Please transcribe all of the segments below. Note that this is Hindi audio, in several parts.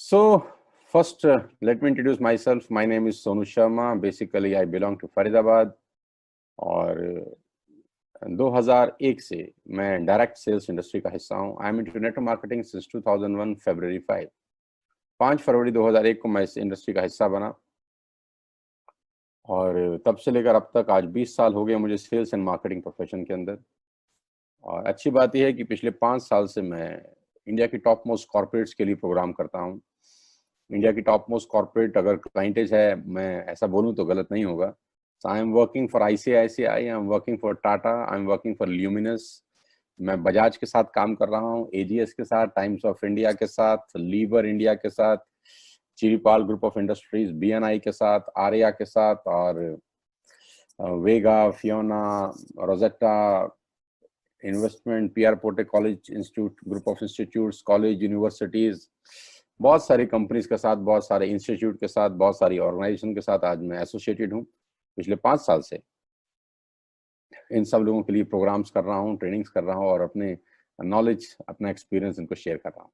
So, first, let me introduce myself. My name is Sonu Sharma. Basically, I belong to Faridabad. और 2001 से मैं डायरेक्ट सेल्स इंडस्ट्री का हिस्सा हूँ. I am into network marketing since 2001 फरवरी 5 फरवरी 2001 को मैं इस इंडस्ट्री का हिस्सा बना और तब से लेकर अब तक आज 20 साल हो गए मुझे सेल्स एंड मार्केटिंग प्रोफेशन के अंदर. और अच्छी बात यह है कि पिछले 5 साल से मैं इंडिया की टॉप मोस्ट कॉर्पोरेट्स के लिए प्रोग्राम करता हूँ. इंडिया की टॉप मोस्ट कॉर्पोरेट अगर क्लाइंटेज है, मैं ऐसा बोलूँ तो गलत नहीं होगा. So I am working for ICICI, I am working for Tata, I am working for Luminous. मैं बजाज के साथ काम कर रहा हूँ, AGS के साथ, टाइम्स ऑफ इंडिया के साथ, लीवर इंडिया के साथ, Chiripal group of industries, BNI के साथ, आर्या के साथ और Vega, Fiona, Rosetta, investment, PR Pote college institute, group of institutes, college, universities, बहुत सारी कंपनीज के साथ, बहुत सारे इंस्टीट्यूट के साथ, बहुत सारी ऑर्गेनाइजेशन के साथ आज मैं एसोसिएटेड हूँ. पिछले 5 साल से इन सब लोगों के लिए प्रोग्राम्स कर रहा हूँ, ट्रेनिंग्स कर रहा हूँ और अपने नॉलेज, अपना एक्सपीरियंस इनको शेयर कर रहा हूँ.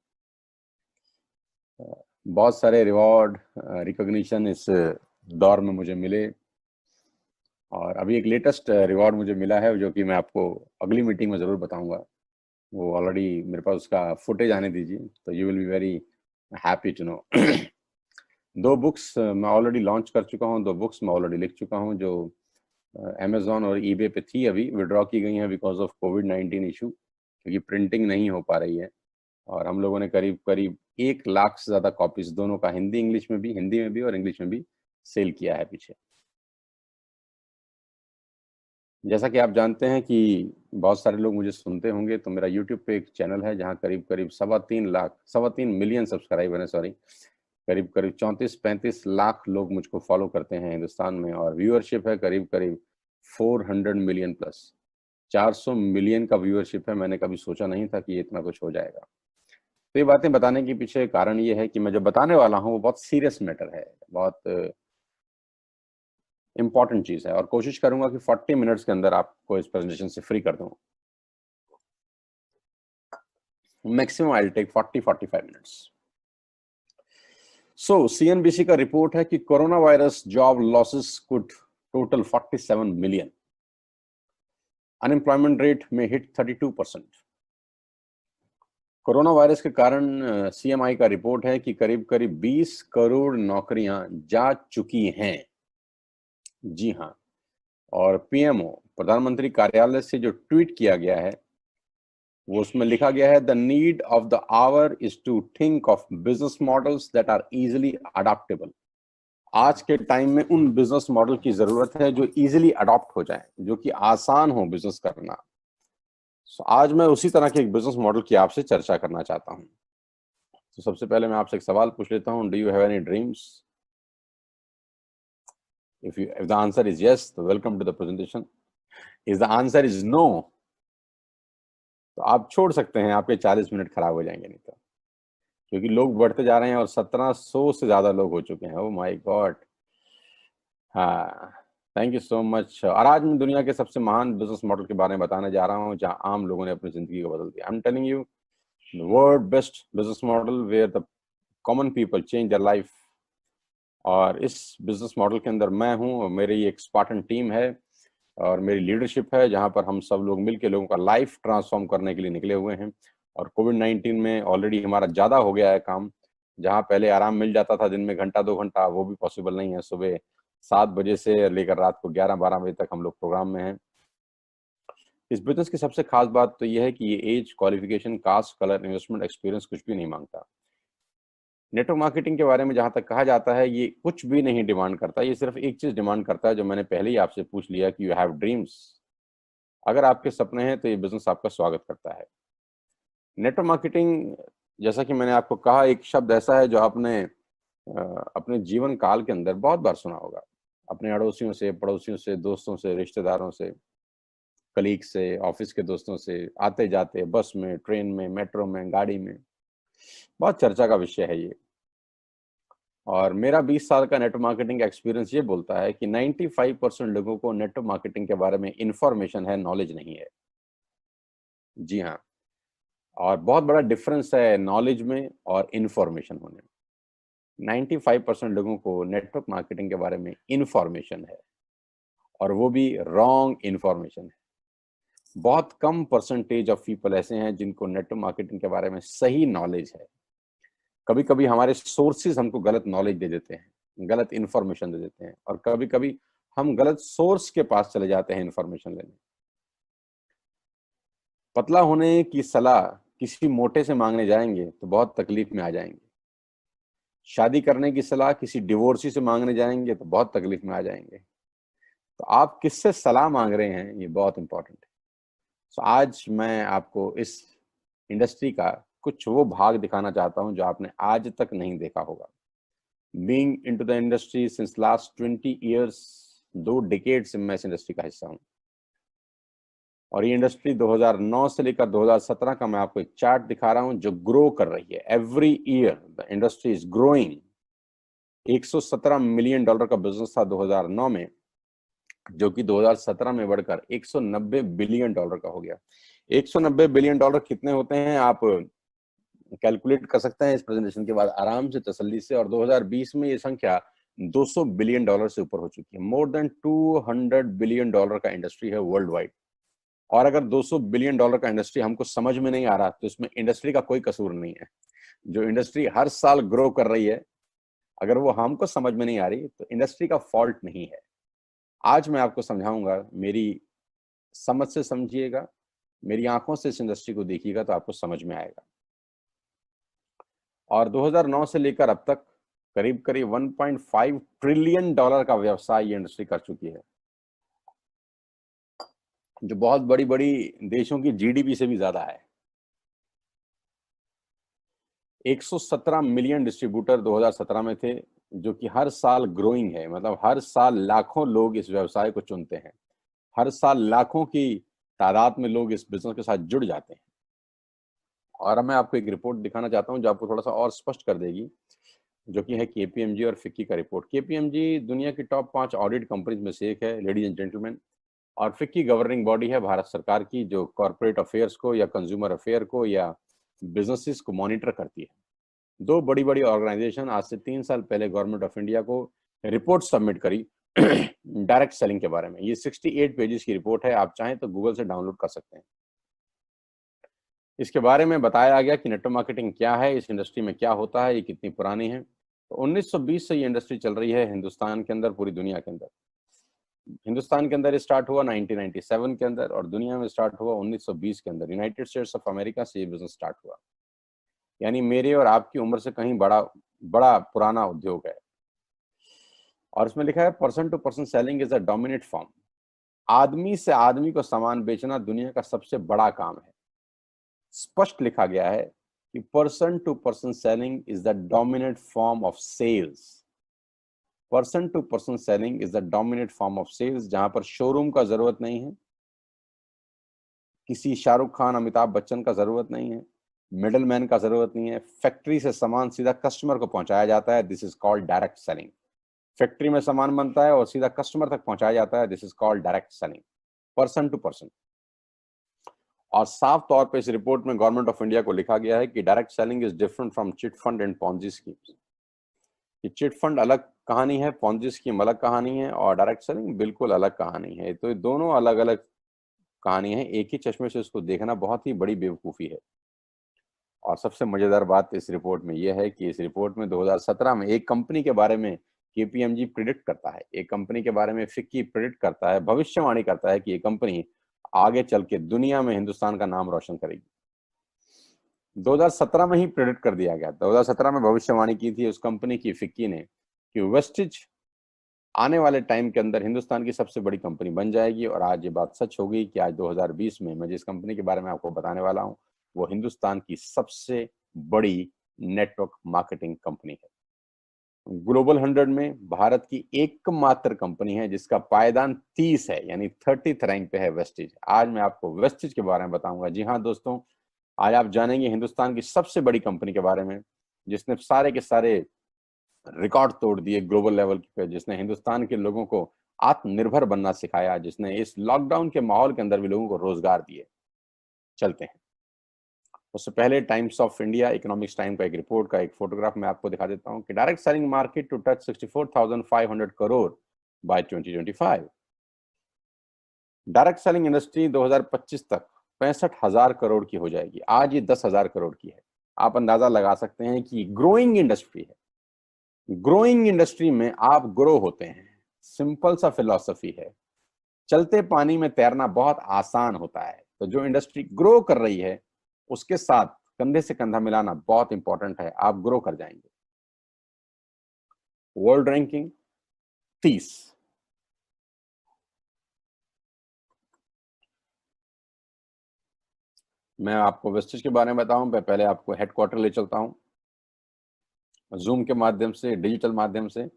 बहुत सारे रिवॉर्ड, रिकॉग्निशन इस दौर में मुझे मिले और अभी एक लेटेस्ट रिवॉर्ड मुझे मिला है जो कि मैं आपको अगली मीटिंग में ज़रूर बताऊंगा. वो ऑलरेडी मेरे पास उसका फुटेज आने दीजिए, तो you will be very happy to know. 2 books मैं ऑलरेडी लॉन्च कर चुका हूँ, 2 बुक्स मैं ऑलरेडी लिख चुका हूँ जो अमेजोन और eBay पे थी, अभी विड्रॉ की गई हैं बिकॉज ऑफ कोविड-19 इशू, क्योंकि प्रिंटिंग नहीं हो पा रही है. और हम लोगों ने करीब करीब 1 लाख से ज़्यादा कॉपीज दोनों का हिंदी में भी और इंग्लिश में भी सेल किया है पीछे. जैसा कि आप जानते हैं कि बहुत सारे लोग मुझे सुनते होंगे, तो मेरा यूट्यूब पे एक चैनल है जहाँ करीब करीब 3.25 मिलियन सब्सक्राइबर हैं. सॉरी, करीब करीब 34-35 लाख लोग मुझको फॉलो करते हैं हिंदुस्तान में और व्यूअरशिप है करीब करीब 400 मिलियन प्लस. 400 मिलियन का व्यूअरशिप है. मैंने कभी सोचा नहीं था कि इतना कुछ हो जाएगा. तो ये बातें बताने के पीछे कारण ये है कि मैं जो बताने वाला हूँ वो बहुत सीरियस मैटर है, बहुत इंपॉर्टेंट चीज है और कोशिश करूंगा कि 40 मिनट्स के अंदर आपको इस प्रेजेंटेशन से फ्री कर दूं. Maximum I will take 40-45 minutes. So CNBC का रिपोर्ट है कि corona virus job losses could total 47 million. Unemployment rate में हिट 32%. कोरोना वायरस के कारण CMI का रिपोर्ट है कि करीब करीब 20 करोड़ नौकरियां जा चुकी हैं. जी हाँ. और PMO प्रधानमंत्री कार्यालय से जो ट्वीट किया गया है वो उसमें लिखा गया है, the need of the hour is to think of business models that are easily adoptable. आज के टाइम में उन बिजनेस मॉडल की जरूरत है जो इजीली अडॉप्ट हो जाए, जो कि आसान हो बिजनेस करना. आज मैं उसी तरह के एक बिजनेस मॉडल की आपसे चर्चा करना चाहता हूं. तो सबसे पहले मैं आपसे एक सवाल पूछ लेता हूं, do you have any dreams? if the answer is yes, तो welcome to the presentation. if the answer is no, तो आप छोड़ सकते हैं, आपके 40 मिनट खराब हो जाएंगे नहीं तो, क्योंकि लोग बढ़ते जा रहे हैं और 1700 से ज्यादा लोग हो चुके हैं. Oh my God. हाँ, थैंक यू सो मच. और आज मैं दुनिया के सबसे महान बिजनेस मॉडल के बारे में बताने जा रहा हूँ जहाँ आम लोगों ने अपनी जिंदगी को बदल दिया. I am telling you the world best business model where the common people change their life. और इस बिजनेस मॉडल के अंदर मैं हूँ, मेरी एक स्पार्टन टीम है और मेरी लीडरशिप है जहां पर हम सब लोग मिलकर लोगों का लाइफ ट्रांसफॉर्म करने के लिए निकले हुए हैं. और कोविड-19 में ऑलरेडी हमारा ज़्यादा हो गया है काम. जहां पहले आराम मिल जाता था दिन में घंटा 2 घंटा, वो भी पॉसिबल नहीं है. सुबह 7 बजे से लेकर रात को 11-12 बजे तक हम लोग प्रोग्राम में हैं. इस बिजनेस की सबसे खास बात तो यह है कि ये age, qualification, caste, colour, investment experience कुछ भी नहीं मांगता. नेटवर्क मार्केटिंग के बारे में जहां तक कहा जाता है, ये कुछ भी नहीं डिमांड करता. ये सिर्फ एक चीज डिमांड करता है जो मैंने पहले ही आपसे पूछ लिया कि यू हैव ड्रीम्स. अगर आपके सपने हैं तो ये बिजनेस आपका स्वागत करता है. नेटवर्क मार्केटिंग, जैसा कि मैंने आपको कहा, एक शब्द ऐसा है जो आपने अपने जीवन काल के अंदर बहुत बार सुना होगा. अपने अड़ोसियों से, पड़ोसियों से, दोस्तों से, रिश्तेदारों से, कलीग से, ऑफिस के दोस्तों से, आते जाते, बस में, ट्रेन में, मेट्रो में, गाड़ी में, बहुत चर्चा का विषय है ये. और मेरा 20 साल का नेटवर्क मार्केटिंग का एक्सपीरियंस ये बोलता है कि 95% लोगों को नेटवर्क मार्केटिंग के बारे में इंफॉर्मेशन है, नॉलेज नहीं है. जी हाँ. और बहुत बड़ा डिफरेंस है नॉलेज में और इंफॉर्मेशन होने में. 95% लोगों को नेटवर्क मार्केटिंग के बारे में इंफॉर्मेशन है, और वो भी रॉन्ग इंफॉर्मेशन है। बहुत कम परसेंटेज ऑफ पीपल ऐसे हैं जिनको नेटवर्क मार्केटिंग के बारे में सही नॉलेज है। कभी कभी हमारे सोर्सेज हमको गलत नॉलेज दे देते हैं, गलत इंफॉर्मेशन दे देते हैं, और कभी कभी हम गलत सोर्स के पास चले जाते हैं इंफॉर्मेशन लेने। पतला होने की सलाह किसी मोटे से मांगने जाएंगे तो बहुत तकलीफ में आ जाएंगे। शादी करने की सलाह किसी डिवोर्सी से मांगने जाएंगे तो बहुत तकलीफ में आ जाएंगे। तो आप किससे सलाह मांग रहे हैं, ये बहुत इंपॉर्टेंट है। तो आज मैं आपको इस इंडस्ट्री का कुछ वो भाग दिखाना चाहता हूं जो आपने आज तक नहीं देखा होगा। Being into the industry since last 20 years, 2 decade से मैं इस इंडस्ट्री का हिस्सा हूं, और ये इंडस्ट्री 2009 से लेकर 2017 का मैं आपको एक चार्ट दिखा रहा हूं जो ग्रो कर रही है। Every year the industry is growing. 117 million dollar का बिजनेस था 2009 में, जो कि 2017 में बढ़कर 190 बिलियन डॉलर का हो गया। 190 बिलियन डॉलर कितने होते हैं आप कैलकुलेट कर सकते हैं इस प्रेजेंटेशन के बाद आराम से, तसल्ली से। और 2020 में ये संख्या 200 बिलियन डॉलर से ऊपर हो चुकी है। मोर देन 200 बिलियन डॉलर का इंडस्ट्री है वर्ल्ड वाइड। और अगर 200 बिलियन डॉलर का इंडस्ट्री हमको समझ में नहीं आ रहा तो इसमें इंडस्ट्री का कोई कसूर नहीं है। जो इंडस्ट्री हर साल ग्रो कर रही है, अगर वो हमको समझ में नहीं आ रही तो इंडस्ट्री का फॉल्ट नहीं है। आज मैं आपको समझाऊंगा, मेरी समझ से समझिएगा, मेरी आंखों से इस इंडस्ट्री को देखिएगा तो आपको समझ में आएगा। और 2009 से लेकर अब तक करीब करीब 1.5 ट्रिलियन डॉलर का व्यवसाय ये इंडस्ट्री कर चुकी है, जो बहुत बड़ी बड़ी देशों की जीडीपी से भी ज्यादा है। 117 मिलियन डिस्ट्रीब्यूटर 2017 में थे, जो कि हर साल ग्रोइंग है। मतलब हर साल लाखों लोग इस व्यवसाय को चुनते हैं, हर साल लाखों की तादाद में लोग इस बिजनेस के साथ जुड़ जाते हैं। और मैं आपको एक रिपोर्ट दिखाना चाहता हूं जो आपको थोड़ा सा और स्पष्ट कर देगी, जो कि है केपीएमजी और फिक्की का रिपोर्ट। केपीएमजी दुनिया की टॉप 5 ऑडिट कंपनीज में से एक है, लेडीज एंड जेंटलमैन। और फिक्की गवर्निंग बॉडी है भारत सरकार की, जो कॉर्पोरेट अफेयर्स को या कंज्यूमर अफेयर को या बिजनेसेस को मॉनिटर करती है। 2 बड़ी बड़ी ऑर्गेनाइजेशन आज से 3 साल पहले गवर्नमेंट ऑफ इंडिया को रिपोर्ट सबमिट करी डायरेक्ट सेलिंग के बारे में। ये 68 पेजेस की रिपोर्ट है, आप चाहें तो गूगल से डाउनलोड कर सकते हैं। इसके बारे में बताया गया कि नेटवर्क मार्केटिंग क्या है, इस इंडस्ट्री में क्या होता है, ये कितनी पुरानी है। तो 1920 से ये इंडस्ट्री चल रही है हिंदुस्तान के अंदर, पूरी दुनिया के अंदर। हिंदुस्तान के अंदर स्टार्ट हुआ 1997 के अंदर, और दुनिया में स्टार्ट हुआ 1920 के अंदर। यूनाइटेड स्टेट्स ऑफ अमेरिका से ये बिजनेस स्टार्ट हुआ। यानी मेरे और आपकी उम्र से कहीं बड़ा बड़ा पुराना उद्योग है। और इसमें लिखा है person to person selling is a dominate form. आदमी से आदमी को सामान बेचना दुनिया का सबसे बड़ा काम है। स्पष्ट लिखा गया है कि person to person selling is the dominate form of sales. Person to person selling is the dominate form of sales, जहां पर शोरूम का जरूरत नहीं है, किसी शाहरुख खान अमिताभ बच्चन का जरूरत नहीं है, मिडल मैन का जरूरत नहीं है। फैक्ट्री से सामान सीधा कस्टमर को पहुंचाया जाता है, this is called direct selling. Factory में सामान बनता है और सीधा कस्टमर तक पहुंचाया जाता है, this is called direct selling, person to person. और साफ तौर पे इस रिपोर्ट में गवर्नमेंट ऑफ इंडिया को लिखा गया है कि direct selling is different from chit fund and Ponzi schemes. ये चिट फंड अलग कहानी है, पॉन्जी स्कीम अलग कहानी है, और डायरेक्ट सेलिंग बिल्कुल अलग कहानी है। तो ये दोनों अलग अलग कहानी है, एक ही चश्मे से इसको देखना बहुत ही बड़ी बेवकूफ़ी है। और सबसे मजेदार बात इस रिपोर्ट में यह है कि इस रिपोर्ट में 2017 में एक कंपनी के बारे में केपीएमजी प्रिडिक्ट करता है, एक कंपनी के बारे में फिक्की प्रिडिक्ट करता है, भविष्यवाणी करता है कि ये कंपनी आगे चल के दुनिया में हिंदुस्तान का नाम रोशन करेगी। 2017 में ही प्रेडिक्ट कर दिया गया। 2017 में भविष्यवाणी की थी उस कंपनी की, फिक्की ने, कि वेस्टिज आने वाले टाइम के अंदर हिंदुस्तान की सबसे बड़ी कंपनी बन जाएगी। और आज ये बात सच हो गई कि आज 2020 में मैं जिस कंपनी के बारे में आपको बताने वाला हूं वो हिंदुस्तान की सबसे बड़ी नेटवर्क मार्केटिंग कंपनी है। ग्लोबल 100 में भारत की एकमात्र कंपनी है जिसका पायदान 30 है, यानी 30th रैंक पे है वेस्टिज। आज मैं आपको वेस्टिज के बारे में बताऊंगा। जी हाँ दोस्तों, आज आप जानेंगे हिंदुस्तान की सबसे बड़ी कंपनी के बारे में, जिसने सारे के सारे रिकॉर्ड तोड़ दिए ग्लोबल लेवल पे, जिसने हिंदुस्तान के लोगों को आत्मनिर्भर बनना सिखाया, जिसने इस लॉकडाउन के माहौल के अंदर भी लोगों को रोजगार दिए। चलते हैं। उससे पहले times of India economics time का एक रिपोर्ट का एक फोटोग्राफ मैं आपको दिखा देता हूं कि direct selling market to touch 64,500 crore by 2025। Direct selling industry 2025 तक 65,000 करोड़ की हो जाएगी। आज ये 10,000 करोड़ की है। आप अंदाजा लगा सकते हैं कि ग्रोइंग इंडस्ट्री है। ग्रोइंग इंडस्ट्री में आप ग्रो होते हैं। सिंपल सा फिलॉसफी है। चलते पानी में तैरना बहुत आसान होता है, तो जो इंडस्ट्री ग्रो कर रही है उसके साथ कंधे से कंधा मिलाना बहुत इंपॉर्टेंट है। आप ग्रो कर जाएंगे। World ranking 30। मैं आपको वेस्टेज के बारे में बताऊं, मैं पहले आपको हेडक्वार्टर ले चलता हूं। जूम के माध्यम से, डिजिटल माध्यम से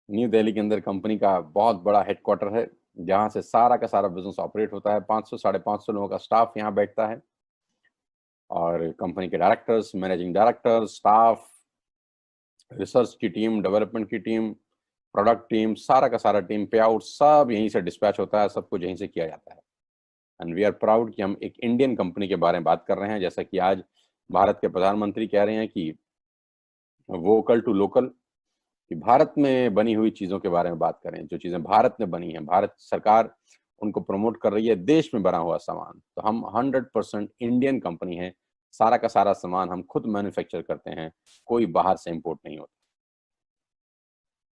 न्यू दिल्ली के अंदर कंपनी का बहुत बड़ा हेडक्वार्टर है, जहां से सारा का सारा बिजनेस ऑपरेट होता है। 500 550 लोगों का स्टाफ यहाँ बैठता है और कंपनी के directors, managing director, staff, research की टीम, डेवलपमेंट की टीम, प्रोडक्ट टीम, सारा का सारा टीम, पे आउट सब यहीं से डिस्पैच होता है, सब कुछ यहीं से किया जाता है। एंड वी आर प्राउड कि हम एक इंडियन कंपनी के बारे में बात कर रहे हैं। जैसा कि आज भारत के प्रधानमंत्री कह रहे हैं कि वोकल टू लोकल, कि भारत में बनी हुई चीजों के बारे में बात करें। जो चीजें भारत में बनी हैं, भारत सरकार उनको प्रमोट कर रही है, देश में बना हुआ सामान। तो हम 100% इंडियन कंपनी है। सारा का सारा सामान हम खुद मैन्युफैक्चर करते हैं, कोई बाहर से इंपोर्ट नहीं होता।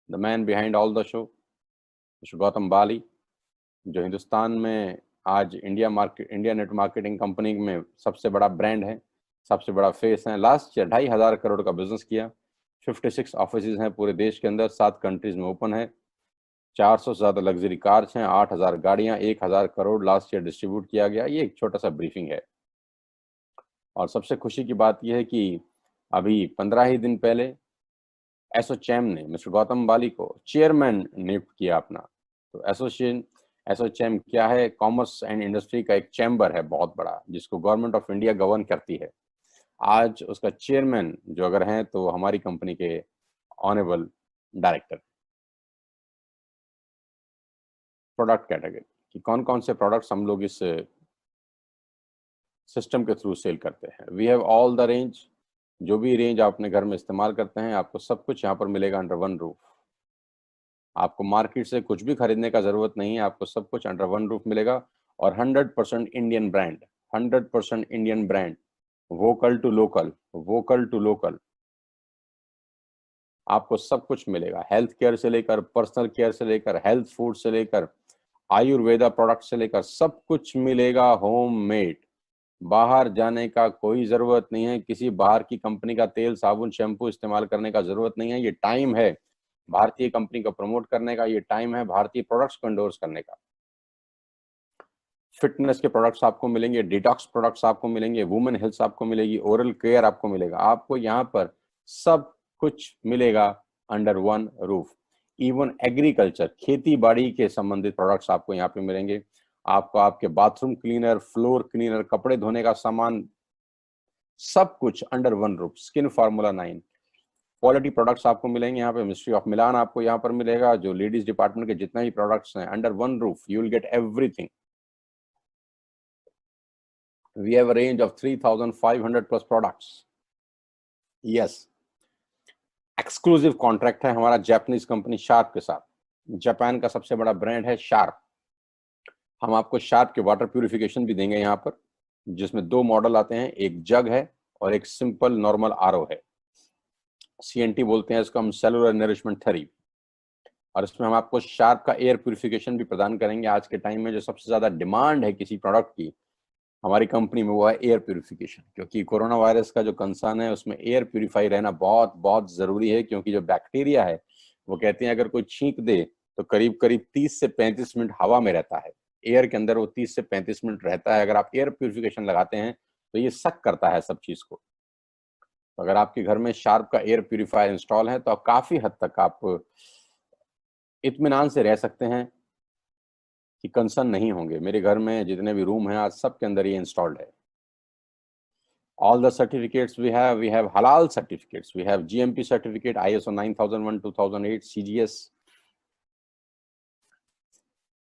The man behind all the show, mister Gautam Bali, जो हिंदुस्तान में आज इंडिया नेट मार्केटिंग कंपनी में सबसे बड़ा ब्रांड है, सबसे बड़ा फेस है। लास्ट ईयर 2,500 करोड़ का बिजनेस किया। 56 ऑफिस हैं पूरे देश के अंदर, 7 कंट्रीज में ओपन है। 400 से ज्यादा लग्जरी कार्स हैं, 8,000 गाड़ियां, 1,000 करोड़ लास्ट ईयर डिस्ट्रीब्यूट किया गया। ये एक छोटा सा ब्रीफिंग है। और सबसे खुशी की बात यह है कि अभी 15 ही दिन पहले एसोचैम ने मिस्टर गौतम बाली को चेयरमैन नियुक्त किया अपना। तो एसोचैम क्या है? कॉमर्स एंड इंडस्ट्री का एक चैम्बर है बहुत बड़ा, जिसको गवर्नमेंट ऑफ इंडिया गवर्न करती है। आज उसका चेयरमैन जो अगर हैं तो हमारी कंपनी के ऑनरेबल डायरेक्टर। प्रोडक्ट कैटेगरी कि कौन कौन से प्रोडक्ट्स हम लोग इस सिस्टम के थ्रू सेल करते हैं। We have all the range. जो भी रेंज आप अपने घर में इस्तेमाल करते हैं, आपको सब कुछ यहाँ पर मिलेगा अंडर वन रूफ। आपको मार्केट से कुछ भी खरीदने का जरूरत नहीं है, आपको सब कुछ अंडर वन रूफ मिलेगा। और 100% Indian brand, 100% Indian brand, vocal to local, vocal to local. आपको सब कुछ मिलेगा, हेल्थ केयर से लेकर, पर्सनल केयर से लेकर, हेल्थ फूड से लेकर, आयुर्वेदा प्रोडक्ट से लेकर, सब कुछ मिलेगा होम मेड। बाहर जाने का कोई जरूरत नहीं है, किसी बाहर की कंपनी का तेल, साबुन, शैम्पू इस्तेमाल करने का जरूरत नहीं है। ये टाइम है भारतीय कंपनी को प्रमोट करने का, ये टाइम है भारतीय प्रोडक्ट्स को एंडोर्स करने का। फिटनेस के प्रोडक्ट्स आपको मिलेंगे, डिटॉक्स प्रोडक्ट्स आपको मिलेंगे, वुमेन हेल्थ आपको मिलेगी, ओरल केयर आपको मिलेगा। आपको यहाँ पर सब कुछ मिलेगा under one roof. Even agriculture, खेती बाड़ी के संबंधित प्रोडक्ट्स आपको यहाँ पे मिलेंगे। आपको आपके बाथरूम क्लीनर, फ्लोर क्लीनर, कपड़े धोने का सामान, सब कुछ under one roof. Skin formula 9 quality products आपको मिलेंगे यहाँ पे। मिस्ट्री ऑफ मिलान आपको यहाँ पर मिलेगा। जो लेडीज डिपार्टमेंट के जितने भी प्रोडक्ट्स हैं, under one roof you will get everything. We have a range of 3,500 plus products. Yes, exclusive contract है हमारा जापानीज कंपनी शार्प के साथ। जापान का सबसे बड़ा ब्रांड है शार्प। हम आपको शार्प के वाटर प्यूरिफिकेशन भी देंगे यहाँ पर, जिसमें 2 मॉडल आते हैं, एक जग है और एक सिंपल नॉर्मल आरओ है। CNT बोलते हैं इसको हम, सेलुलर नरिशमेंट थेरेपी। और इसमें हम आपको शार्प का एयर प्यूरिफिकेशन भी प्रदान करेंगे। आज के टाइम में जो सबसे ज्यादा डिमांड है किसी प्रोडक्ट की हमारी कंपनी में, वो है एयर प्यूरिफिकेशन। क्योंकि कोरोना वायरस का जो कंसर्न है, उसमें एयर प्यूरिफाई रहना बहुत बहुत जरूरी है। क्योंकि जो बैक्टीरिया है, वो कहते हैं अगर कोई छींक दे तो करीब करीब 30 से 35 मिनट हवा में रहता है, एयर के अंदर वो 30 से 35 मिनट रहता है। अगर आप एयर प्यूरिफिकेशन लगाते हैं तो ये सक करता है सब चीज को। तो अगर आपके घर में शार्प का एयर प्यूरिफायर इंस्टॉल है तो आप काफी हद तक आप इत्मीनान से रह सकते हैं कि कंसर्न नहीं होंगे। मेरे घर में जितने भी रूम हैं, आज सबके अंदर ये इंस्टॉल्ड है। All the certificates we have halal certificates, we have GMP certificate, ISO 9001 2008, CGS,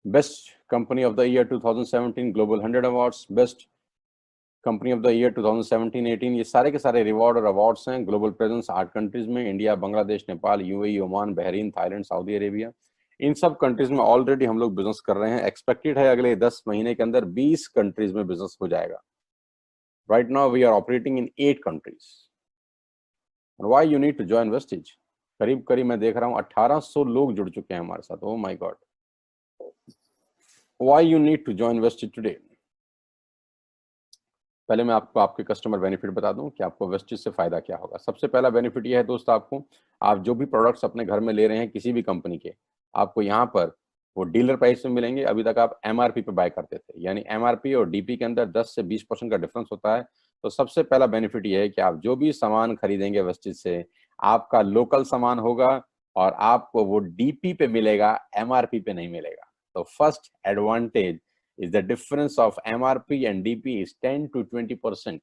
best company of the year 2017 global 100 awards, best company of the year 2017-18, ये सारे के सारे रिवॉर्ड और अवार्ड्स हैं। ग्लोबल प्रेजेंस 8 कंट्रीज में, India, Bangladesh, Nepal, UAE, Oman, Bahrain, Thailand, Saudi Arabia, इन सब कंट्रीज में ऑलरेडी हम लोग बिजनेस कर रहे हैं। एक्सपेक्टेड है अगले 10 महीने के अंदर 20 कंट्रीज में बिजनेस हो जाएगा। Right now we are operating in 8 countries. Why you need to join Vestige? करीब करीब मैं देख रहा हूँ 1800 लोग जुड़ चुके हैं हमारे साथ। Oh my God, why you need to join Vestige today? पहले मैं आपको आपके कस्टमर बेनिफिट बता दूं कि आपको वेस्टिज से फायदा क्या होगा। सबसे पहला बेनिफिट यह है दोस्त, आपको, आप जो भी प्रोडक्ट्स अपने घर में ले रहे हैं किसी भी कंपनी के, आपको यहाँ पर वो डीलर प्राइस में मिलेंगे। अभी तक आप एमआरपी पे बाय करते थे, यानी एमआरपी और डीपी के अंदर 10 से 20% का डिफरेंस होता है। तो सबसे पहला बेनिफिट यह है कि आप जो भी सामान खरीदेंगे वेस्टिज से, आपका लोकल सामान होगा और आपको वो डीपी पे मिलेगा, एमआरपी पे नहीं मिलेगा। तो first advantage is the difference of MRP and DP is 10 to 20%।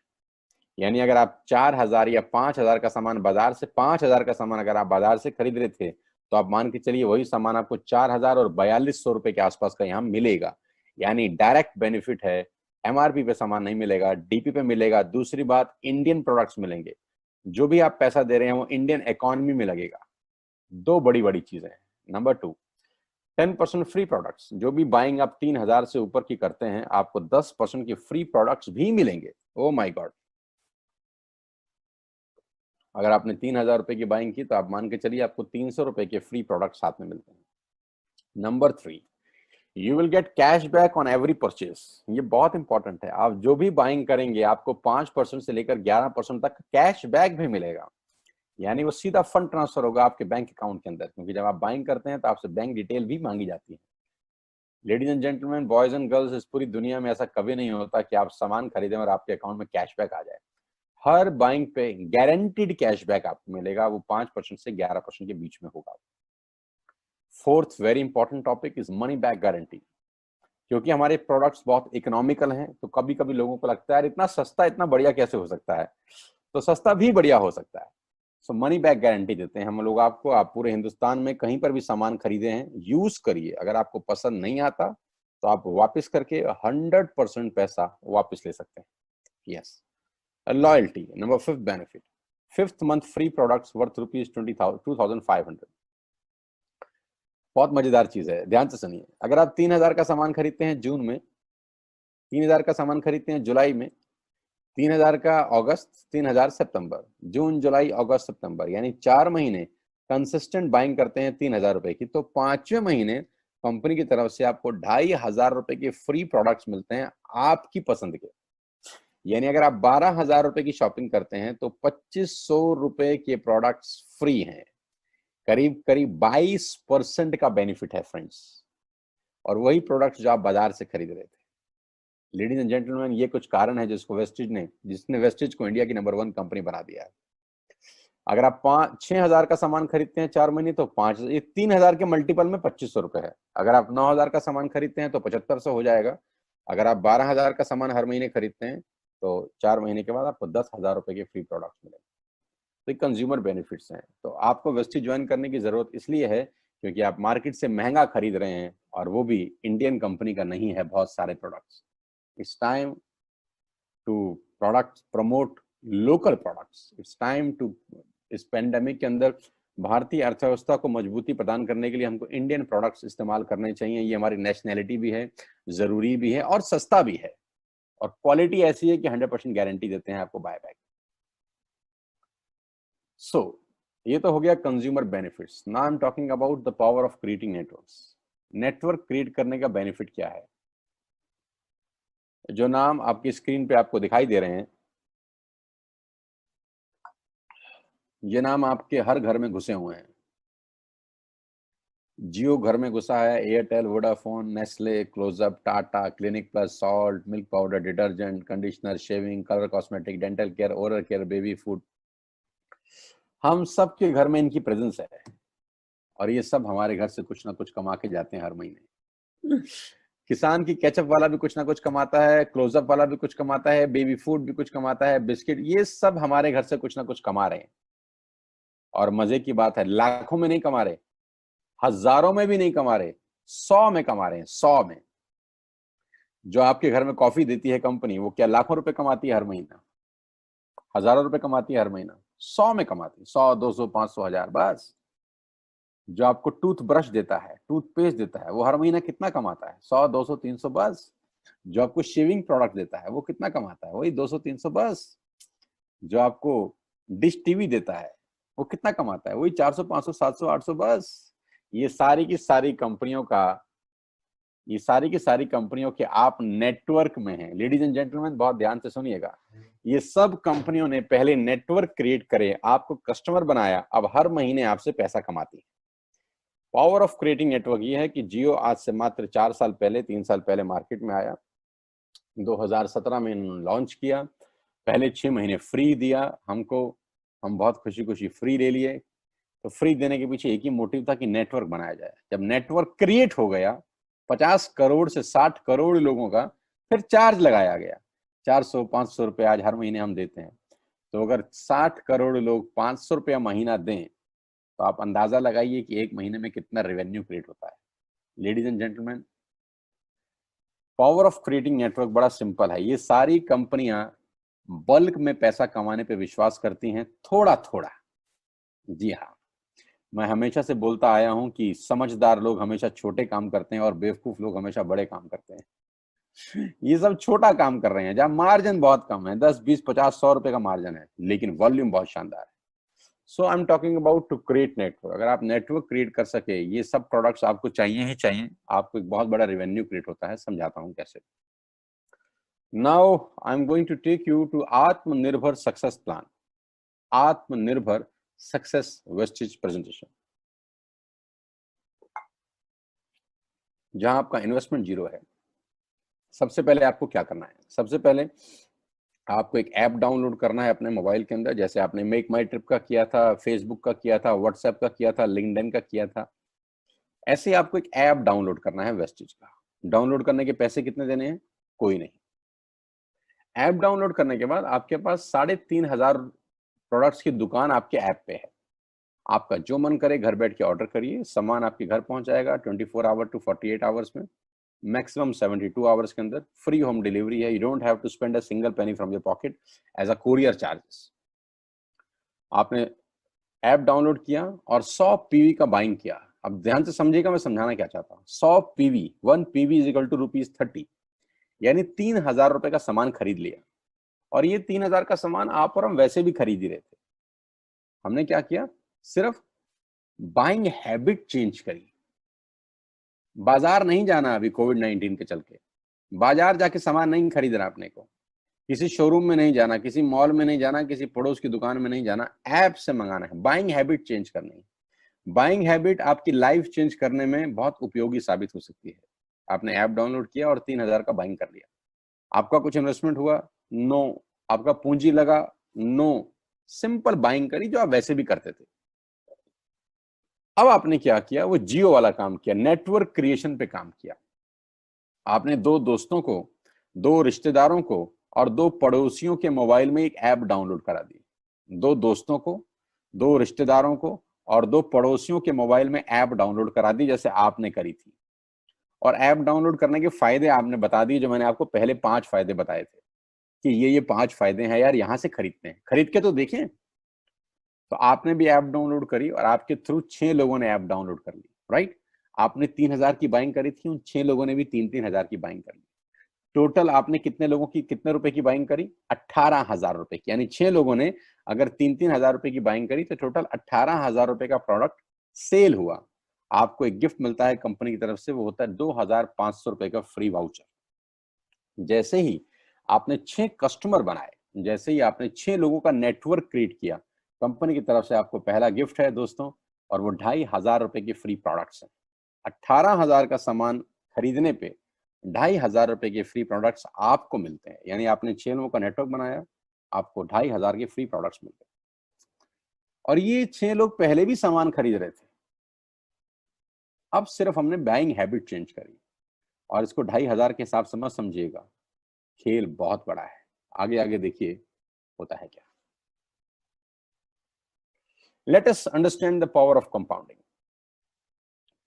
यानी अगर आप 4000 या 5000 का सामान बाजार से 5000 का सामान अगर आप बाजार से खरीद रहे थे, तो आप मान के चलिए वही सामान आपको 4000 और 4200 रुपए के आसपास का यहाँ मिलेगा। यानी डायरेक्ट बेनिफिट है, एमआरपी पे सामान नहीं मिलेगा, डीपी पे मिलेगा। दूसरी बात, इंडियन प्रोडक्ट्स मिलेंगे, जो भी आप पैसा दे रहे हैं वो इंडियन इकोनॉमी में लगेगा। दो बड़ी बड़ी चीजें हैं। Number 2, 10% free products. जो भी बाइंग आप 3000 से ऊपर की करते हैं, आपको 10% की फ्री प्रोडक्ट्स भी मिलेंगे। ओ माय गॉड, अगर आपने 3000 रुपए की बाइंग की तो आप मान के चलिए आपको 300 रुपए के फ्री प्रोडक्ट साथ में मिलते हैं। Number 3, you will get cash back on every purchase. ये बहुत इंपॉर्टेंट है। आप जो भी बाइंग करेंगे आपको 5% से लेकर 11% तक कैश बैक भी मिलेगा। यानी वो सीधा फंड ट्रांसफर होगा आपके बैंक अकाउंट के अंदर, क्योंकि जब आप बाइंग करते हैं तो आपसे बैंक डिटेल भी मांगी जाती है। Ladies and gentleman, boys and girls, इस पूरी दुनिया में ऐसा कभी नहीं होता कि आप सामान खरीदें और आपके अकाउंट में कैशबैक आ जाए। हर बाइंग पे गारंटीड कैशबैक आपको मिलेगा, वो 5% से 11% के बीच में होगा। Fourth very important topic is money back guarantee. क्योंकि हमारे प्रोडक्ट्स बहुत इकोनॉमिकल हैं, तो कभी कभी लोगों को लगता है यार इतना सस्ता इतना बढ़िया कैसे हो सकता है, तो सस्ता भी बढ़िया हो सकता है। सो मनी बैक गारंटी देते हैं हम लोग आपको। आप पूरे हिंदुस्तान में कहीं पर भी सामान खरीदे हैं, यूज करिए, अगर आपको पसंद नहीं आता तो आप वापस करके 100% पैसा वापस ले सकते हैं। Yes, loyalty, number 5th benefit, 5th month free products worth ₹2500। बहुत मजेदार चीज है, ध्यान से सुनिए। अगर आप 3000 का सामान खरीदते हैं जून में, 3000 का सामान खरीदते हैं जुलाई में, 3000 का अगस्त, 3000 सितंबर, जून, जुलाई, अगस्त, सितंबर, यानी 4 महीने कंसिस्टेंट बाइंग करते हैं 3000 रुपए की, तो 5वें महीने कंपनी की तरफ से आपको 2500 रुपए के फ्री प्रोडक्ट्स मिलते हैं आपकी पसंद के। यानी अगर आप 12000 रुपए की शॉपिंग करते हैं तो 2500 रुपए के प्रोडक्ट्स फ्री हैं। करीब करीब 22% का बेनिफिट है फ्रेंड्स, और वही प्रोडक्ट्स जो आप बाजार से खरीद रहे थे। लेडीज एंड जेंटलमैन, ये कुछ कारण है जिसने वेस्टिज को इंडिया की नंबर 1 कंपनी बना दिया है। अगर आप 6,000 का सामान खरीदते हैं 4 महीने, तो 3,000 के मल्टीपल में 2500 रुपए है। अगर आप 9,000 का सामान खरीदते हैं तो 7500 हो जाएगा। अगर आप 12,000 का सामान हर महीने खरीदते हैं तो 4 महीने के बाद आपको 10,000 रुपए के फ्री प्रोडक्ट्स मिलेंगे। तो ये कंज्यूमर बेनिफिट्स हैं। तो आपको वेस्टिज ज्वाइन करने की जरूरत इसलिए है क्योंकि आप मार्केट से महंगा खरीद रहे हैं, और वो भी इंडियन कंपनी का नहीं है बहुत सारे products. It's time to promote local products. It's time to, इस पेंडेमिक के अंदर भारतीय अर्थव्यवस्था को मजबूती प्रदान करने के लिए हमको इंडियन प्रोडक्ट्स इस्तेमाल करने चाहिए। ये हमारी नेशनैलिटी भी है, जरूरी भी है और सस्ता भी है, और क्वालिटी ऐसी है कि 100% गारंटी देते हैं आपको बाय बैक। सो ये तो हो गया consumer benefits. Now I am talking about the power of creating networks. Network create करने का बेनिफिट क्या है? जो नाम आपकी स्क्रीन पे आपको दिखाई दे रहे हैं, ये नाम आपके हर घर में घुसे हुए हैं। जियो घर में घुसा है, Airtel, Vodafone, Nestle, Closeup, Tata, Clinic Plus, salt, milk powder, detergent, conditioner, shaving, colour cosmetic, dental care, oral care, baby food, हम सब के घर में इनकी प्रेजेंस है, और ये सब हमारे घर से कुछ ना कुछ कमा के जाते हैं हर महीने। किसान की केचप वाला भी कुछ ना कुछ कमाता है, क्लोजअप वाला भी कुछ कमाता है, बेबी फूड भी कुछ कमाता है, बिस्किट, ये सब हमारे घर से कुछ ना कुछ कमा रहे हैं। और मजे की बात है, लाखों में नहीं कमा रहे, हजारों में भी नहीं कमा रहे, 100 में कमा रहे हैं, 100 में। जो आपके घर में कॉफी देती है कंपनी, वो क्या लाखों रुपए कमाती है हर महीना? हजारों रुपए कमाती है हर महीना? 100 में कमाती है, 100, 200, 500, 1000 बस। जो आपको टूथ ब्रश देता है, टूथपेस्ट देता है, वो हर महीना कितना कमाता है? 100, 200, 300 बस। जो आपको शेविंग प्रोडक्ट देता है वो कितना कमाता है? वही 200, 300 बस। जो आपको डिश टीवी देता है वो कितना कमाता है? वही 400, 500, 700, 800 बस। ये सारी की सारी कंपनियों का, ये सारी की सारी कंपनियों के आप नेटवर्क में हैं। लेडीज एंड जेंटलमैन, बहुत ध्यान से सुनिएगा। ये सब कंपनियों ने पहले नेटवर्क क्रिएट करे, आपको कस्टमर बनाया, अब हर महीने आपसे पैसा कमाती है। पावर ऑफ क्रिएटिंग नेटवर्क ये है कि जियो आज से मात्र 4 साल पहले, 3 साल पहले मार्केट में आया। 2017 में इन्होंने लॉन्च किया। पहले 6 महीने फ्री दिया हमको, हम बहुत खुशी खुशी फ्री ले लिए। तो फ्री देने के पीछे एक ही मोटिव था कि नेटवर्क बनाया जाए। जब नेटवर्क क्रिएट हो गया 50 करोड़ से 60 करोड़ लोगों का, फिर चार्ज लगाया गया 400, 500 रुपए आज हर महीने हम देते हैं। तो अगर 60 करोड़ लोग 500 रुपया महीना दें, तो आप अंदाजा लगाइए कि एक महीने में कितना रेवेन्यू क्रिएट होता है। Ladies and gentleman, power of creating network बड़ा सिंपल है। ये सारी कंपनियां बल्क में पैसा कमाने पे विश्वास करती हैं, थोड़ा थोड़ा। जी हाँ, मैं हमेशा से बोलता आया हूं कि समझदार लोग हमेशा छोटे काम करते हैं और बेवकूफ लोग हमेशा बड़े काम करते हैं। ये सब छोटा काम कर रहे हैं जहां मार्जिन बहुत कम है, 10, 20, 50, 100 रुपए का मार्जिन है, लेकिन वॉल्यूम बहुत शानदार है। So I am talking about to create network. अगर आप नेटवर्क क्रिएट कर सके, ये सब प्रोडक्ट्स आपको चाहिए ही चाहिए, आपको एक बहुत बड़ा रेवेन्यू क्रिएट होता है। समझाता हूं कैसे। Now I am going to take you to Aatmanirbhar success plan, Aatmanirbhar success wastage presentation, जहां आपका इन्वेस्टमेंट जीरो है। सबसे पहले आपको क्या करना है? सबसे पहले आपको एक ऐप डाउनलोड करना है अपने मोबाइल के अंदर, जैसे आपने मेक माई ट्रिप का किया था, फेसबुक का किया था, व्हाट्सएप का किया था, लिंक्डइन का किया था। ऐसे आपको एक ऐप डाउनलोड करना है वेस्टेज का। डाउनलोड करने के पैसे कितने देने हैं? कोई नहीं। ऐप डाउनलोड करने के बाद आपके पास 3,500 प्रोडक्ट्स की दुकान आपके ऐप पे है। आपका जो मन करे घर बैठ के ऑर्डर करिए, सामान आपके घर पहुंच जाएगा 24 आवर टू 48 आवर्स में, मैक्सिमम 72 आवर्स के अंदर। फ्री होम डिलीवरी है। You don't have to spend a single penny from your pocket as a courier charges. आपने ऐप डाउनलोड किया और 100 पीवी का बाइंग किया। अब ध्यान से समझिएगा मैं समझाना क्या चाहता हूँ। 100 PV, 1 PV is equal to ₹30, यानी 3,000 रुपए का सामान खरीद लिया। और ये 3,000 का सामान आप और हम वैसे भी खरीद ही रहे थे। हमने क्या किया? सिर्फ बाइंग हैबिट चेंज करी। बाजार नहीं जाना अभी कोविड-19 के चलते। बाजार जाके सामान नहीं खरीदना अपने को, किसी शोरूम में नहीं जाना, किसी मॉल में नहीं जाना, किसी पड़ोस की दुकान में नहीं जाना, ऐप से मंगाना है। बाइंग हैबिट चेंज करनी है। बाइंग हैबिट आपकी लाइफ चेंज करने में बहुत उपयोगी साबित हो सकती है। आपने ऐप डाउनलोड किया और 3,000 का बाइंग कर लिया। आपका कुछ इन्वेस्टमेंट हुआ? नो। आपका पूंजी लगा? नो। सिंपल बाइंग करी जो आप वैसे भी करते थे। अब आपने क्या किया? वो जियो वाला काम किया, नेटवर्क क्रिएशन पे काम किया। आपने 2 दोस्तों को, 2 रिश्तेदारों को और 2 पड़ोसियों के मोबाइल में एक ऐप डाउनलोड करा दी। 2 दोस्तों को, 2 रिश्तेदारों को और 2 पड़ोसियों के मोबाइल में ऐप डाउनलोड करा दी, जैसे आपने करी थी। और ऐप डाउनलोड करने के फायदे आपने बता दिए, जो मैंने आपको पहले 5 फायदे बताए थे कि ये 5 फायदे हैं यार, यहां से खरीदते हैं, खरीद के तो देखें। तो आपने भी ऐप डाउनलोड करी और आपके थ्रू 6 लोगों ने ऐप डाउनलोड कर ली, राइट? आपने 3,000 की बाइंग करी थी, उन 6 लोगों ने भी 3,000 की बाइंग कर ली। टोटल आपने कितने लोगों की, कितने रुपए की बाइंग करी? 18,000 रुपए की। यानी 6 लोगों ने अगर 3,000 रुपए की बाइंग करी तो टोटल 18,000 रुपए का प्रोडक्ट सेल हुआ। आपको एक गिफ्ट मिलता है कंपनी की तरफ से, वो होता है 2,500 रुपए का फ्री वाउचर। जैसे ही आपने 6 कस्टमर बनाए, जैसे ही आपने 6 लोगों का नेटवर्क क्रिएट किया, कंपनी की तरफ से आपको पहला गिफ्ट है दोस्तों, और वो 2,500 रुपए के फ्री प्रोडक्ट्स हैं। 18,000 का सामान खरीदने पे 2,500 रुपए के फ्री प्रोडक्ट्स आपको मिलते हैं। यानी आपने 6 लोगों का नेटवर्क बनाया, आपको 2,500 के फ्री प्रोडक्ट्स मिलते हैं। और ये 6 लोग पहले भी सामान खरीद रहे थे। अब सिर्फ हमने बाइंग हैबिट चेंज करी। और इसको 2,500 के हिसाब से मत समझिएगा, खेल बहुत बड़ा है। आगे आगे देखिए होता है क्या। Let us understand the power of compounding.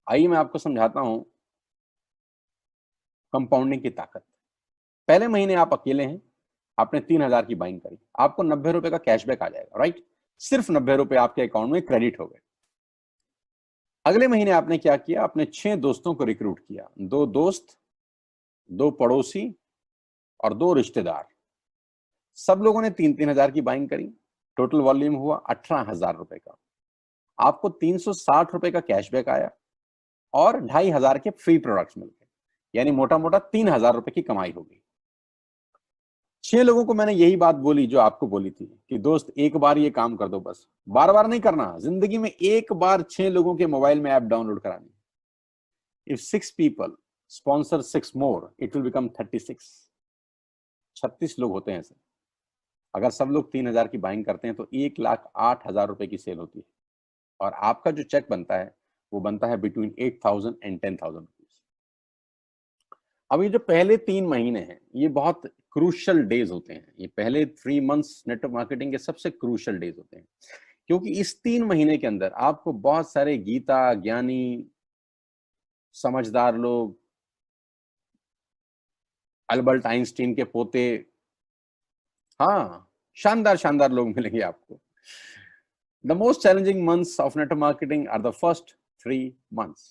आइए मैं आपको समझाता हूं कंपाउंडिंग की ताकत। पहले महीने आप अकेले हैं, आपने 3,000 की बाइंग करी, आपको 90 रुपए का कैशबैक आ जाएगा, राइट? सिर्फ 90 रुपए आपके अकाउंट में क्रेडिट हो गए। अगले महीने आपने क्या किया, आपने 6 दोस्तों को रिक्रूट किया, 2 दोस्त, 2 पड़ोसी और 2 रिश्तेदार। सब लोगों ने 3-3 हजार की बाइंग करी, टोटल वॉल्यूम हुआ 18,000 रुपए का। आपको 360 रुपए का कैशबैक आया और 2,500 के फ्री प्रोडक्ट्स मिल गए, यानी मोटा मोटा 3,000 रुपए की कमाई होगी। 6 लोगों को मैंने यही बात बोली जो आपको बोली थी कि दोस्त एक बार ये काम कर दो, बस बार बार नहीं करना, जिंदगी में एक बार 6 लोगों के मोबाइल में ऐप डाउनलोड करानी। If 6 people sponsor 6 more, it will become 36। 36 लोग होते हैं सर। अगर सब लोग 3,000 की बाइंग करते हैं तो 1,08,000 रुपए की सेल होती है, और आपका जो चेक बनता है वो बनता है बिटवीन 8,000 एंड 10,000 रुपीज। अब ये जो पहले 3 महीने हैं ये बहुत क्रूशल डेज होते हैं, ये पहले 3 months नेटवर्क मार्केटिंग के सबसे क्रूशल डेज होते हैं, क्योंकि इस 3 महीने के अंदर आपको बहुत सारे गीता ज्ञानी, समझदार लोग, अल्बर्ट आइंस्टीन के पोते, हाँ, शानदार शानदार लोग मिलेंगे आपको। The most challenging months of network marketing are the first 3 months।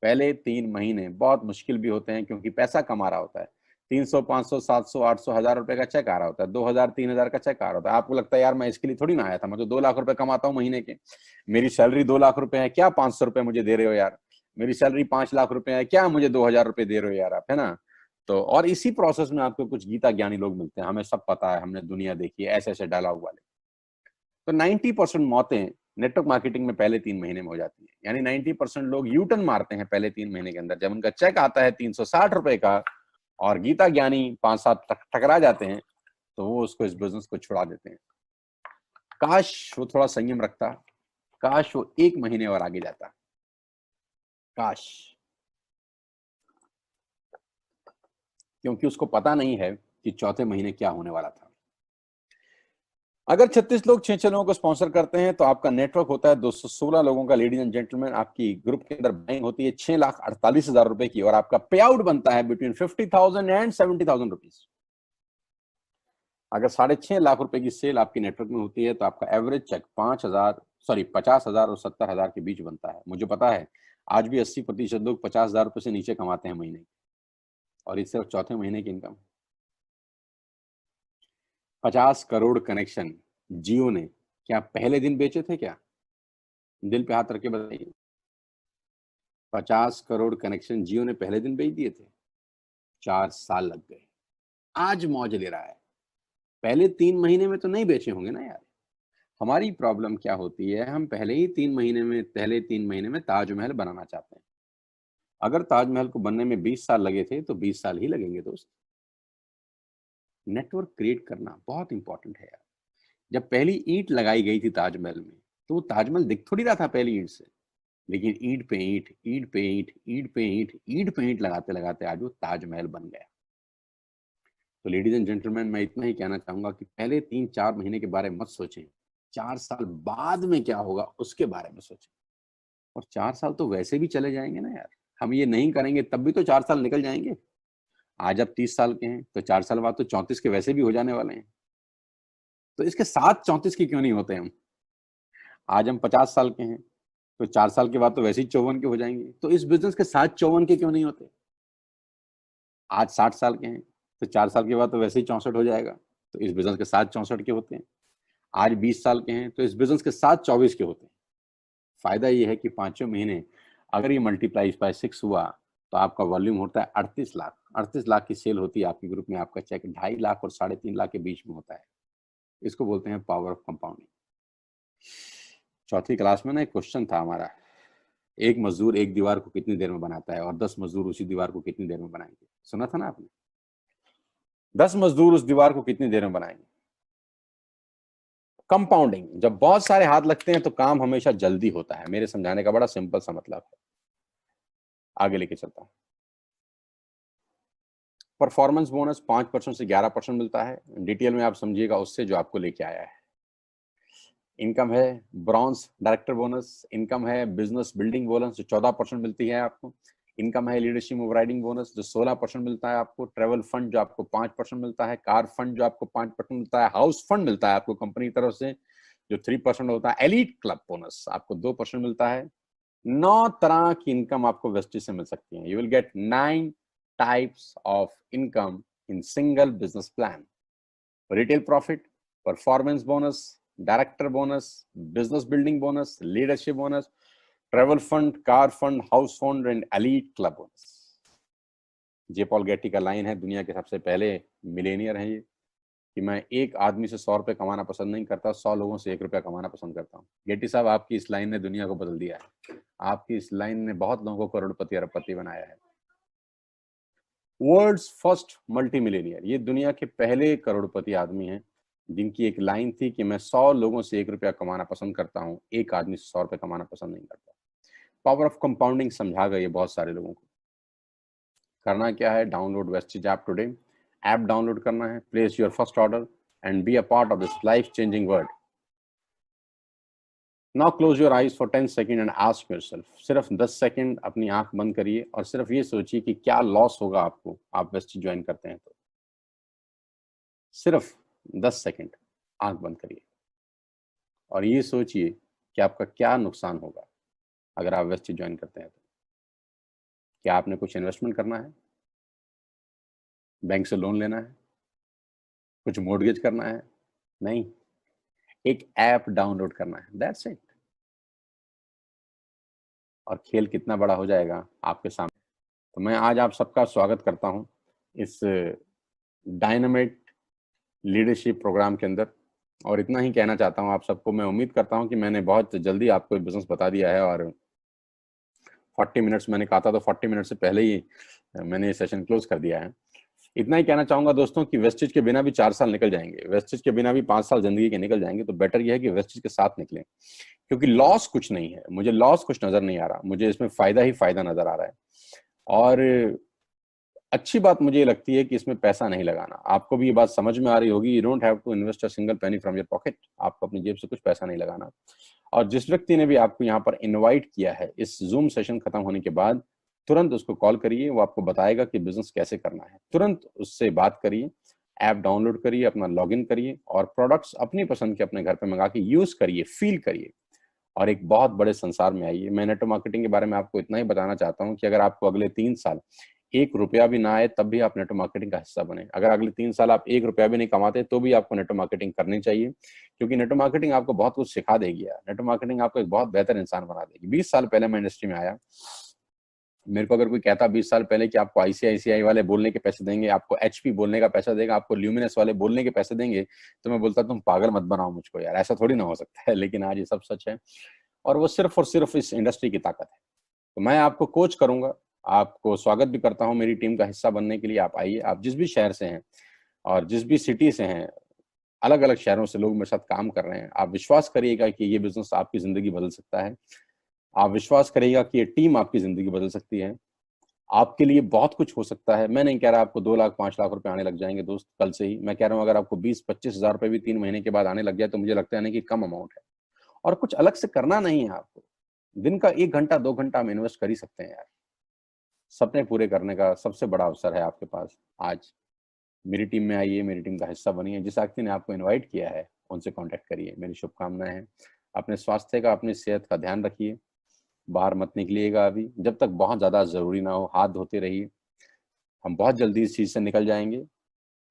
पहले 3 महीने बहुत मुश्किल भी होते हैं, क्योंकि पैसा कमा रहा होता है, 300, 500, 700, 800, 1,000 रुपए का चेक आ रहा होता है, 2,000, 3,000 का चेक आ रहा होता है। आपको लगता है यार मैं इसके लिए थोड़ी ना आया था, मैं तो 2 लाख रुपए कमाता हूँ महीने के, मेरी सैलरी 2 लाख रुपए है, क्या 500 रुपए मुझे दे रहे हो यार, मेरी सैलरी 5 लाख रुपए है, क्या मुझे 2,000 रुपए दे रहे हो यार आप, है ना? तो और इसी प्रोसेस में आपको कुछ गीता ज्ञानी लोग मिलते हैं, हमें सब पता है, हमने दुनिया देखी है, ऐसे ऐसे डायलॉग वाले। तो 90% मौतें नेटवर्क मार्केटिंग में पहले 3 महीने में हो जाती है, यानी 90% लोग यू टर्न मारते हैं पहले 3 महीने के अंदर। जब उनका चेक आता है 360 रुपए का और गीता ज्ञानी 5-7 टकरा जाते हैं, तो वो उसको, इस बिजनेस को छुड़ा देते हैं। काश वो थोड़ा संयम रखता, काश वो 1 महीने और आगे जाता, काश, क्योंकि उसको पता नहीं है कि चौथे महीने क्या होने वाला था। अगर 36 लोग 6 लोगों को स्पॉन्सर करते हैं तो आपका नेटवर्क होता है 216 लोगों का। लेडीज एंड जेंटलमैन, आपकी ग्रुप के अंदर बाइंग होती है 6,48,000 रुपए की, और आपका पे आउट बनता है बिटवीन 50,000 एंड 70,000 रुपीज। अगर 6.5 लाख रुपए की सेल आपकी नेटवर्क में होती है तो आपका एवरेज चेक 50,000 और 70,000 के बीच बनता है। मुझे पता है आज भी 80% लोग 50,000 रुपए से नीचे कमाते हैं महीने, और इससे चौथे महीने की इनकम। 50 करोड़ कनेक्शन जियो ने क्या पहले दिन बेचे थे क्या? दिल पे हाथ रख के बताइए। 50 करोड़ कनेक्शन जियो ने पहले दिन बेच दिए थे? 4 साल लग गए, आज मौज ले रहा है। पहले 3 महीने में तो नहीं बेचे होंगे ना यार। हमारी प्रॉब्लम क्या होती है, हम पहले 3 महीने में ताजमहल बनाना चाहते हैं। अगर ताजमहल को बनने में 20 साल लगे थे तो 20 साल ही लगेंगे दोस्त। नेटवर्क क्रिएट करना बहुत इंपॉर्टेंट है यार। जब पहली ईंट लगाई गई थी ताजमहल में, तो वो ताजमहल दिख थोड़ी रहा था पहली ईंट से, लेकिन ईंट पे ईंट, ईंट पे ईंट, ईंट पे ईंट, ईंट पे ईंट लगाते लगाते आज वो ताजमहल बन गया। तो लेडीज एंड जेंटलमैन, मैं इतना ही कहना चाहूंगा कि पहले 3-4 महीने के बारे में मत सोचें, 4 साल बाद में क्या होगा उसके बारे में सोचें। और 4 साल तो वैसे भी चले जाएंगे ना यार, हम ये नहीं करेंगे तब भी तो 4 साल निकल जाएंगे। आज आप 30 साल के हैं तो 4 साल बाद तो 34 के वैसे भी हो जाने वाले हैं, तो इसके साथ 34 के क्यों नहीं होते हम? आज हम 50 साल के हैं तो 4 साल के बाद तो वैसे ही 54 के हो जाएंगे, तो इस बिजनेस के साथ 54 के क्यों नहीं होते? आज 60 साल के हैं तो 4 साल के बाद तो वैसे ही 64 हो जाएगा, तो इस बिजनेस के साथ 64 के होते हैं। आज 20 साल के हैं तो इस बिजनेस के साथ 24 के होते हैं। फायदा ये है कि 5वें महीने अगर ये मल्टीप्लाई बाय 6 हुआ तो आपका वॉल्यूम होता है 38 लाख। 38 लाख की सेल होती है आपके ग्रुप में, आपका चेक 2.5 लाख और 3.5 लाख के बीच में होता है। इसको बोलते हैं पावर ऑफ कंपाउंडिंग। चौथी क्लास में ना एक क्वेश्चन था हमारा, एक मजदूर एक दीवार को कितनी देर में बनाता है और 10 मजदूर उसी दीवार को कितनी देर में बनाएंगे? सुना था ना आपने? 10 मजदूर उस दीवार को कितनी देर में बनाएंगे? कंपाउंडिंग, जब बहुत सारे हाथ लगते हैं तो काम हमेशा जल्दी होता है। मेरे समझाने का बड़ा सिंपल सा मतलब है, आगे लेके चलता हूं। परफॉर्मेंस बोनस 5% से 11% मिलता है, डिटेल में आप समझिएगा उससे जो आपको लेके आया है। इनकम है ब्रॉन्ज डायरेक्टर बोनस, इनकम है बिजनेस बिल्डिंग बोनस जो 14% मिलती है आपको, इनकम है लीडरशिप ओवरराइडिंग बोनस जो 16% मिलता है आपको, ट्रेवल फंड जो आपको 5% मिलता है, कार फंड जो आपको 5% मिलता है, हाउस फंड मिलता है आपको कंपनी की तरफ से जो 3% होता है, एलीट क्लब बोनस आपको 2% मिलता है। 9 तरह की इनकम आपको वेस्टेज से मिल सकती है। You will get 9 types of income in single business plan. Retail profit, performance bonus, director bonus, business building bonus, leadership bonus, travel fund, car fund, house fund and elite club bonus. J Paul Getty का लाइन है, दुनिया के सबसे पहले मिलेनियर है ये, कि मैं एक आदमी से 100 रुपए कमाना पसंद नहीं करता, 100 लोगों से 1 रुपया कमाना पसंद करता हूँ। गेटी साहब, आपकी इस लाइन ने दुनिया को बदल दिया है। आपकी इस लाइन ने बहुत लोगों को करोड़पति अरबपति बनाया है। वर्ल्ड्स फर्स्ट मल्टी मिलेनियर, ये दुनिया के पहले करोड़पति आदमी हैं जिनकी एक लाइन थी कि मैं 100 लोगों से 1 रुपया कमाना पसंद करता हूँ, एक आदमी से 100 रुपए कमाना पसंद नहीं करता। पावर ऑफ कंपाउंडिंग समझा गया ये बहुत सारे लोगों को। करना क्या है, download wastage app today. App download करना है, place your first order and be a part of this life changing world. Now close your eyes for 10 second and ask yourself, सिर्फ 10 सेकंड अपनी आंख बंद करिए और सिर्फ ये सोचिए कि क्या लॉस होगा आपको आप वेस्टेज ज्वाइन करते हैं तो। सिर्फ 10 सेकंड आंख बंद करिए और ये सोचिए कि आपका क्या नुकसान होगा अगर आप वेस्टेज ज्वाइन करते हैं तो। क्या आपने कुछ इन्वेस्टमेंट करना है, बैंक से लोन लेना है, कुछ मॉर्गेज करना है? नहीं, एक ऐप डाउनलोड करना है, दैट्स इट। और खेल कितना बड़ा हो जाएगा आपके सामने। तो मैं आज आप सबका स्वागत करता हूं इस डायनामाइट लीडरशिप प्रोग्राम के अंदर, और इतना ही कहना चाहता हूं आप सबको। मैं उम्मीद करता हूं कि मैंने बहुत जल्दी आपको बिजनेस बता दिया है और 40 मिनट्स मैंने कहा था, तो 40 मिनट से पहले ही मैंने ये सेशन क्लोज कर दिया है। इतना ही कहना चाहूंगा दोस्तों कि वेस्टेज के बिना भी 4 साल निकल जाएंगे, वेस्टेज के बिना भी 5 साल जिंदगी के निकल जाएंगे, तो बेटर यह है कि वेस्टेज के साथ निकलें, क्योंकि लॉस कुछ नहीं है। मुझे लॉस कुछ नजर नहीं आ रहा, मुझे इसमें फायदा ही फायदा नजर आ रहा है। और अच्छी बात मुझे ये लगती है कि इसमें पैसा नहीं लगाना। आपको भी ये बात समझ में आ रही होगी, you don't have to invest a single penny from your pocket. आपको अपनी जेब से कुछ पैसा नहीं लगाना। और जिस व्यक्ति ने भी आपको यहाँ पर इनवाइट किया है, इस जूम सेशन खत्म होने के बाद तुरंत उसको कॉल करिए, वो आपको बताएगा कि बिजनेस कैसे करना है। तुरंत उससे बात करिए, ऐप डाउनलोड करिए, अपना लॉगिन करिए और प्रोडक्ट्स अपनी पसंद के अपने घर पे मंगा के यूज करिए, फील करिए और एक बहुत बड़े संसार में आइए। मैं नेटवर्क मार्केटिंग के बारे में आपको इतना ही बताना चाहता हूँ कि अगर आपको अगले 3 साल 1 रुपया भी ना आए तब भी आप नेटवर्क मार्केटिंग का हिस्सा बने। अगर अगले 3 साल आप 1 रुपया भी नहीं कमाते तो भी आपको नेटवर्क मार्केटिंग करनी चाहिए, क्योंकि नेटवर्क मार्केटिंग आपको बहुत कुछ सिखा देगी यार। नेटवर्क मार्केटिंग आपको एक बहुत बेहतर इंसान बना देगी। 20 साल पहले मैं इंडस्ट्री में आया, मेरे को अगर कोई कहता 20 साल पहले कि आपको आईसीआईसीआई वाले बोलने के पैसे देंगे, आपको एचपी बोलने का पैसा देगा, आपको ल्यूमिनस वाले बोलने के पैसे देंगे, तो मैं बोलता तुम पागल मत बनाओ मुझको यार, ऐसा थोड़ी ना हो सकता है। लेकिन आज ये सब सच है और वो सिर्फ और सिर्फ इस इंडस्ट्री की ताकत है। तो मैं आपको कोच करूंगा, आपको स्वागत भी करता हूं मेरी टीम का हिस्सा बनने के लिए। आप आइए, आप जिस भी शहर से हैं और जिस भी सिटी से हैं, अलग अलग शहरों से लोग मेरे साथ काम कर रहे हैं। आप विश्वास करिएगा कि ये बिजनेस आपकी जिंदगी बदल सकता है। आप विश्वास करिएगा कि ये टीम आपकी जिंदगी बदल सकती है। आपके लिए बहुत कुछ हो सकता है। मैं नहीं कह रहा आपको 2 लाख 5 लाख रुपए आने लग जाएंगे दोस्त कल से ही। मैं कह रहा हूँ अगर आपको 20-25 हजार रुपए भी 3 महीने के बाद आने लग जाए तो मुझे लगता है ना कि कम अमाउंट है। और कुछ अलग से करना नहीं है आपको। दिन का 1 घंटा 2 घंटा हम इन्वेस्ट कर ही सकते हैं यार। सपने पूरे करने का सबसे बड़ा अवसर है आपके पास आज। मेरी टीम में आइए, मेरी टीम का हिस्सा बनिए। जिस व्यक्ति ने आपको इन्वाइट किया है उनसे कॉन्टेक्ट करिए। मेरी शुभकामनाएं हैं। अपने स्वास्थ्य का, अपनी सेहत का ध्यान रखिए। बाहर मत निकलिएगा अभी, जब तक बहुत ज्यादा जरूरी ना हो। हाथ धोते रहिए। हम बहुत जल्दी इस चीज से निकल जाएंगे।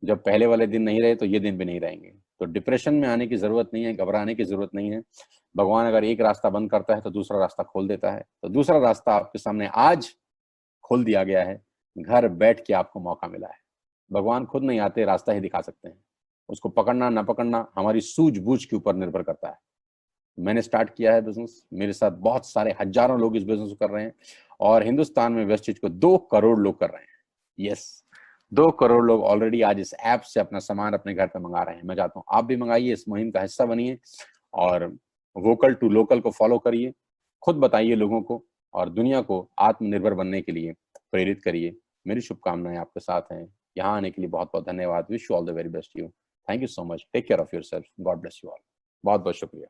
जब पहले वाले दिन नहीं रहे तो ये दिन भी नहीं रहेंगे। तो डिप्रेशन में आने की जरूरत नहीं है, घबराने की जरूरत नहीं है। भगवान अगर एक रास्ता बंद करता है तो दूसरा रास्ता खोल देता है। तो दूसरा रास्ता आपके सामने आज खोल दिया गया है। घर बैठ के आपको मौका मिला है। भगवान खुद नहीं आते, रास्ता ही दिखा सकते हैं। उसको पकड़ना ना पकड़ना हमारी सूझबूझ के ऊपर निर्भर करता है। मैंने स्टार्ट किया है बिजनेस, मेरे साथ बहुत सारे हजारों लोग इस बिजनेस को कर रहे हैं और हिंदुस्तान में वेस्टेज को 2 करोड़ लोग कर रहे हैं। यस, 2 करोड़ लोग ऑलरेडी आज इस ऐप से अपना सामान अपने घर पे मंगा रहे हैं। मैं चाहता हूँ आप भी मंगाइए, इस मुहिम का हिस्सा बनिए और वोकल टू लोकल को फॉलो करिए। खुद बताइए लोगों को और दुनिया को आत्मनिर्भर बनने के लिए प्रेरित करिए। मेरी शुभकामनाएं आपके साथ हैं। यहाँ आने के लिए बहुत बहुत धन्यवाद। Wish you all the very best you. Thank you so much. Take care of yourself. God bless you all. बहुत बहुत शुक्रिया।